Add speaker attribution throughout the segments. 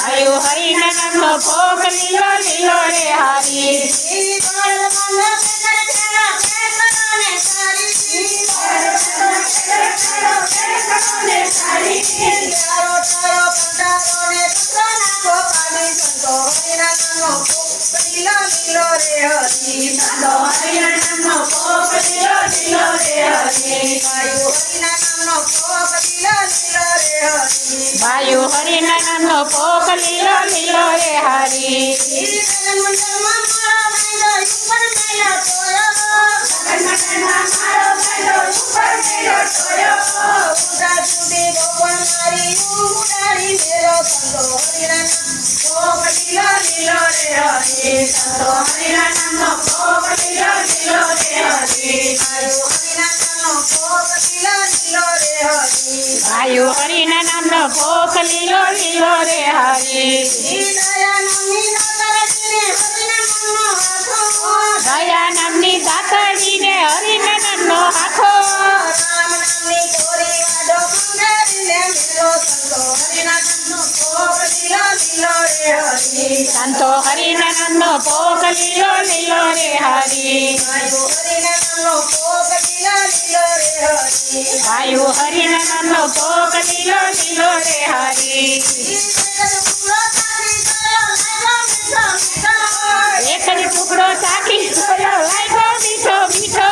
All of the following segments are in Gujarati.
Speaker 1: ગાયો હરિના નામનો ભોગ લીલો લીલો રે હરી. ગાયો હરિના નામનો ભોગ લીલો લીલો રે હરી. ગાયો હરિના નામનો ભોગ લીલો લીલો રે હરી. દયા નામની દાતડીને હરિના નામનો હાથો. સંતો હરિના નામનો ભોગ લીલો લીલો રે હરી. ગાયો હરિના નામનો ભોગ લીલો લીલો રે હરી. એક જ ટુકડો ચાખી જોયો લાગ્યો મીઠો મીઠો.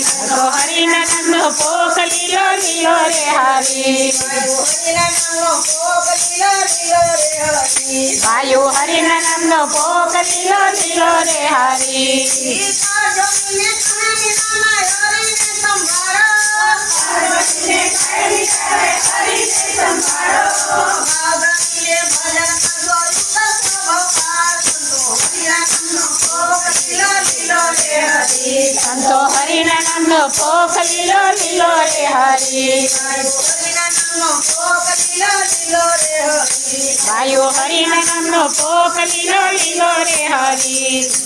Speaker 1: સંતો હરિના નામનો ભોગ લીલો લીલો રે હરી. ગાયો હરિના નામનો ભોગ લીલો લીલો રે હરી. સંતો હરિના નામનો ભોગ લીલો લીલો રે હરી. ગાયો હરિના નામનો ભોગ લીલો લીલો રે હરી.